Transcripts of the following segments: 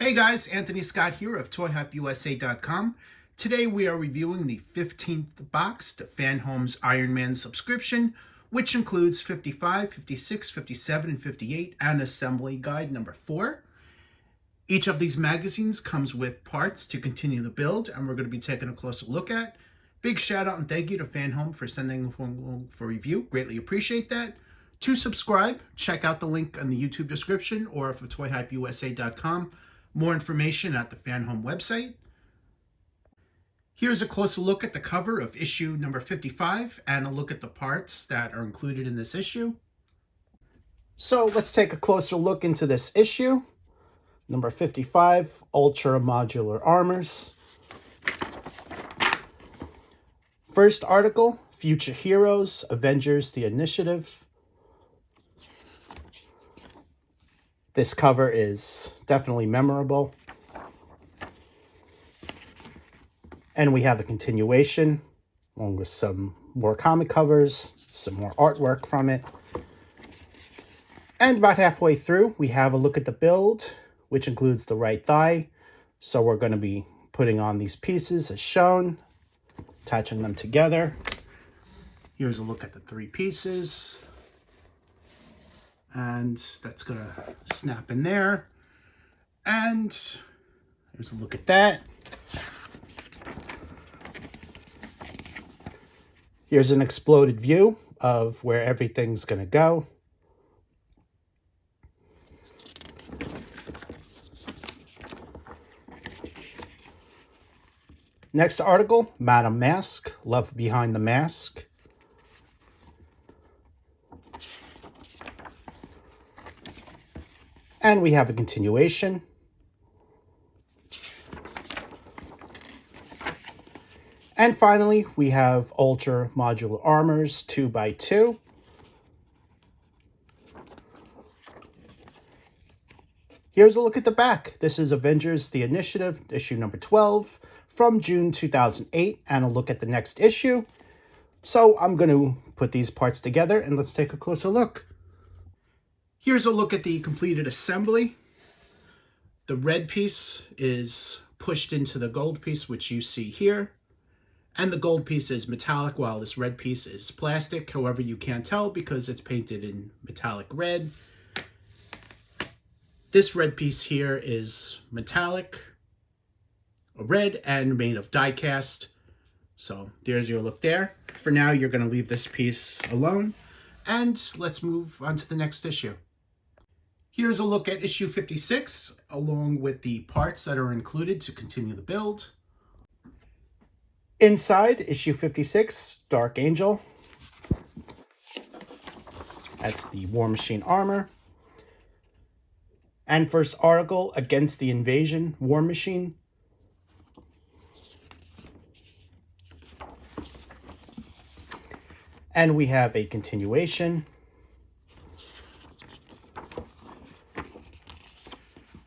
Hey guys, Anthony Scott here of ToyHopUSA.com. Today we are reviewing the 15th box to FanHome's Iron Man subscription, which includes 55, 56, 57, and 58, and assembly guide number 4. Each of these magazines comes with parts to continue the build, and we're going to be taking a closer look at. Big shout out and thank you to FanHome for sending for review. Greatly appreciate that. To subscribe, check out the link in the YouTube description or for ToyHopUSA.com. More information at the FanHome website. Here's a closer look at the cover of issue number 55 and a look at the parts that are included in this issue. So let's take a closer look into this issue. Number 55, Ultra Modular Armors. First article, Future Heroes, Avengers, the Initiative. This cover is definitely memorable. And we have a continuation, along with some more comic covers, some more artwork from it. And about halfway through, we have a look at the build, which includes the right thigh. So we're going to be putting on these pieces as shown, attaching them together. Here's a look at the 3 pieces. And that's going to snap in there. And here's a look at that. Here's an exploded view of where everything's going to go. Next article, Madame Mask, Love Behind the Mask. And we have a continuation. And finally, we have Ultra Modular Armors 2x2. Here's a look at the back. This is Avengers, the Initiative, issue number 12 from June 2008, and a look at the next issue. So I'm going to put these parts together and let's take a closer look. Here's a look at the completed assembly. The red piece is pushed into the gold piece, which you see here. And the gold piece is metallic, while this red piece is plastic. However, you can't tell because it's painted in metallic red. This red piece here is metallic, red, and made of die cast. So there's your look there. For now, you're going to leave this piece alone. And let's move on to the next issue. Here's a look at issue 56, along with the parts that are included to continue the build. Inside issue 56, Dark Angel. That's the War Machine armor. And first article, Against the Invasion, War Machine. And we have a continuation.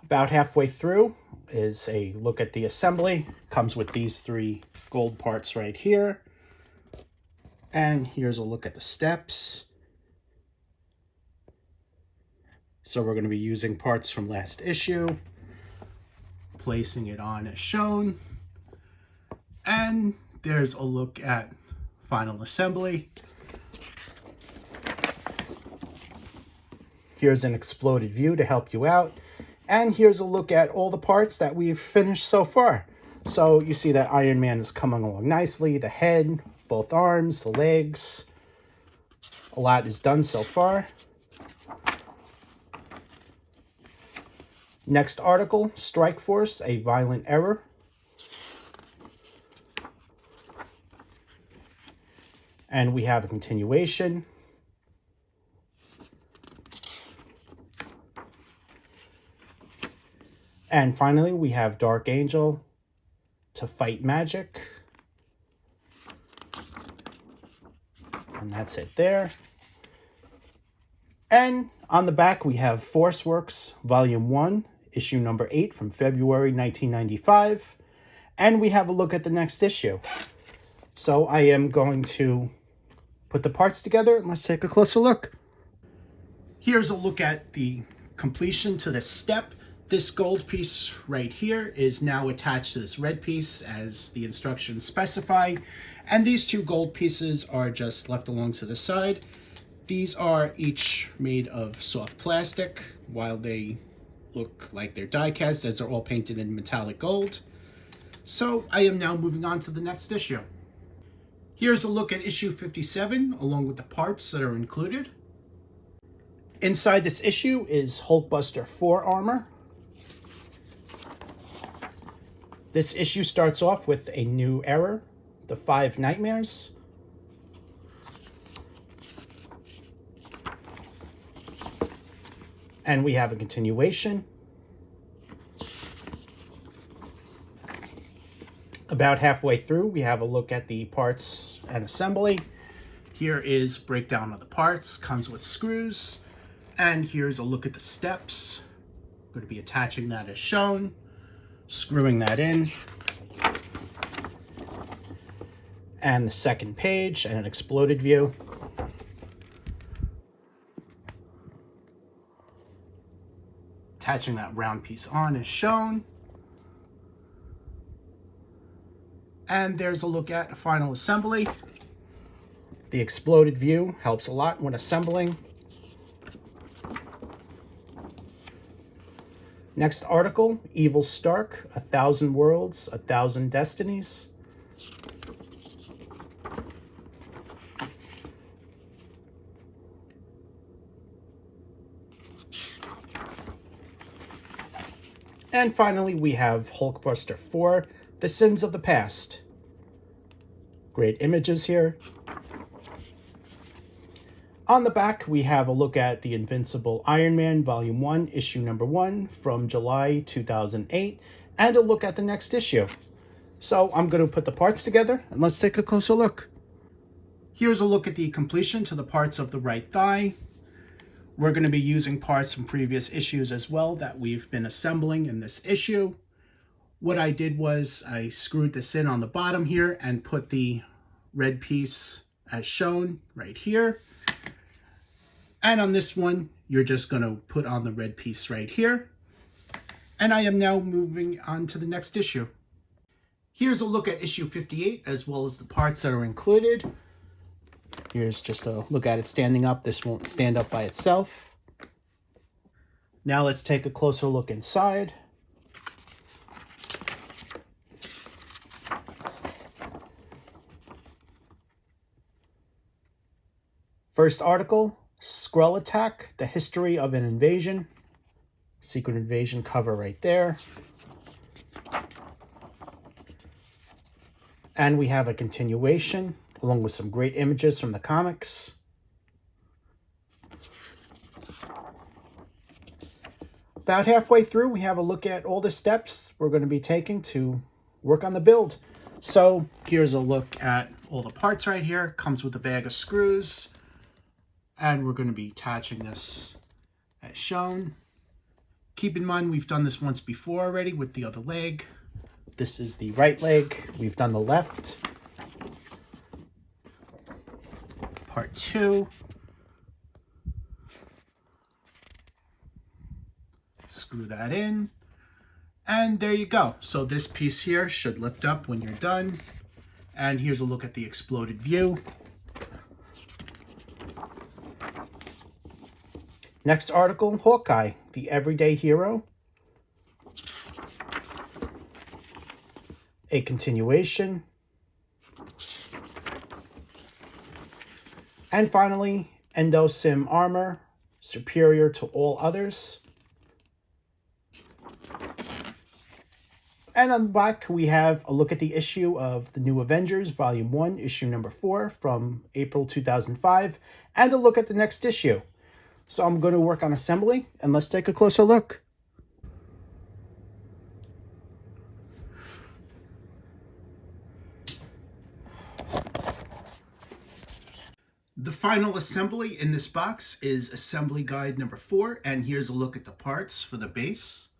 About halfway through is a look at the assembly. Comes with these 3 gold parts right here. And here's a look at the steps. So we're going to be using parts from last issue, placing it on as shown. And there's a look at final assembly. Here's an exploded view to help you out. And here's a look at all the parts that we've finished so far. So you see that Iron Man is coming along nicely. The head, both arms, the legs. A lot is done so far. Next article, Strike Force, A Violent Error. And we have a continuation. And finally, we have Dark Angel, To Fight Magic. And that's it there. And on the back, we have ForceWorks Volume 1, issue number 8 from February 1995. And we have a look at the next issue. So I am going to put the parts together and let's take a closer look. Here's a look at the completion to the step This gold piece right here is now attached to this red piece as the instructions specify, and these two gold pieces are just left along to the side. These are each made of soft plastic, while they look like they're die cast as they're all painted in metallic gold. So I am now moving on to the next issue. Here's a look at issue 57 along with the parts that are included. Inside this issue is Hulkbuster 4 armor. This issue starts off with a new error, the 5 Nightmares. And we have a continuation. About halfway through, we have a look at the parts and assembly. Here is breakdown of the parts, comes with screws. And here's a look at the steps. I'm going to be attaching that as shown, screwing that in. And the second page and an exploded view. Attaching that round piece on as shown. And there's a look at a final assembly. The exploded view helps a lot when assembling. Next article, Evil Stark, 1,000 Worlds, 1,000 Destinies. And finally, we have Hulkbuster 4, The Sins of the Past. Great images here. On the back, we have a look at the Invincible Iron Man Volume 1, Issue Number 1 from July 2008, and a look at the next issue. So I'm going to put the parts together, and let's take a closer look. Here's a look at the completion to the parts of the right thigh. We're going to be using parts from previous issues as well that we've been assembling in this issue. What I did was I screwed this in on the bottom here and put the red piece as shown right here. And on this one, you're just going to put on the red piece right here. And I am now moving on to the next issue. Here's a look at issue 58, as well as the parts that are included. Here's just a look at it standing up. This won't stand up by itself. Now let's take a closer look inside. First article, Skrull Attack, The History of an Invasion. Secret Invasion cover right there. And we have a continuation, along with some great images from the comics. About halfway through, we have a look at all the steps we're going to be taking to work on the build. So here's a look at all the parts right here. Comes with a bag of screws. And we're going to be attaching this as shown. Keep in mind, we've done this once before already with the other leg. This is the right leg. We've done the left. Part 2. Screw that in. And there you go. So this piece here should lift up when you're done. And here's a look at the exploded view. Next article, Hawkeye, the Everyday Hero. A continuation. And finally, Endosim Armor, superior to all others. And on the back, we have a look at the issue of The New Avengers, Volume 1, Issue Number 4 from April 2005, and a look at the next issue. So I'm going to work on assembly, and let's take a closer look. The final assembly in this box is assembly guide number 4, and here's a look at the parts for the base.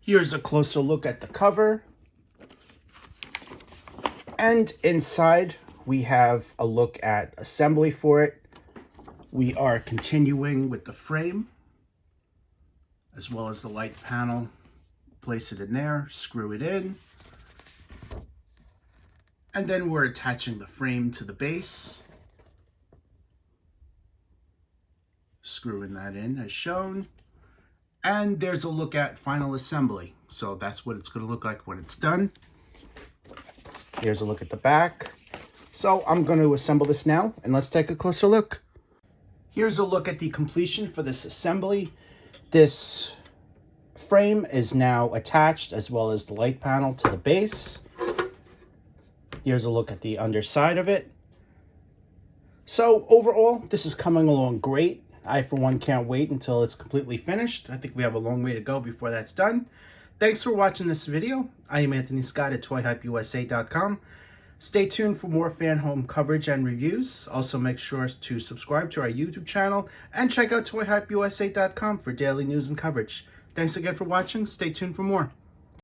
Here's a closer look at the cover. And inside, we have a look at assembly for it. We are continuing with the frame, as well as the light panel. Place it in there, screw it in. And then we're attaching the frame to the base. Screwing that in as shown. And there's a look at final assembly. So that's what it's going to look like when it's done. Here's a look at the back. So I'm going to assemble this now, and let's take a closer look. Here's a look at the completion for this assembly. This frame is now attached, as well as the light panel, to the base. Here's a look at the underside of it. So overall, this is coming along great. I, for one, can't wait until it's completely finished. I think we have a long way to go before that's done. Thanks for watching this video. I am Anthony Scott at toyhypeusa.com. Stay tuned for more FanHome coverage and reviews. Also, make sure to subscribe to our YouTube channel and check out toyhypeusa.com for daily news and coverage. Thanks again for watching. Stay tuned for more.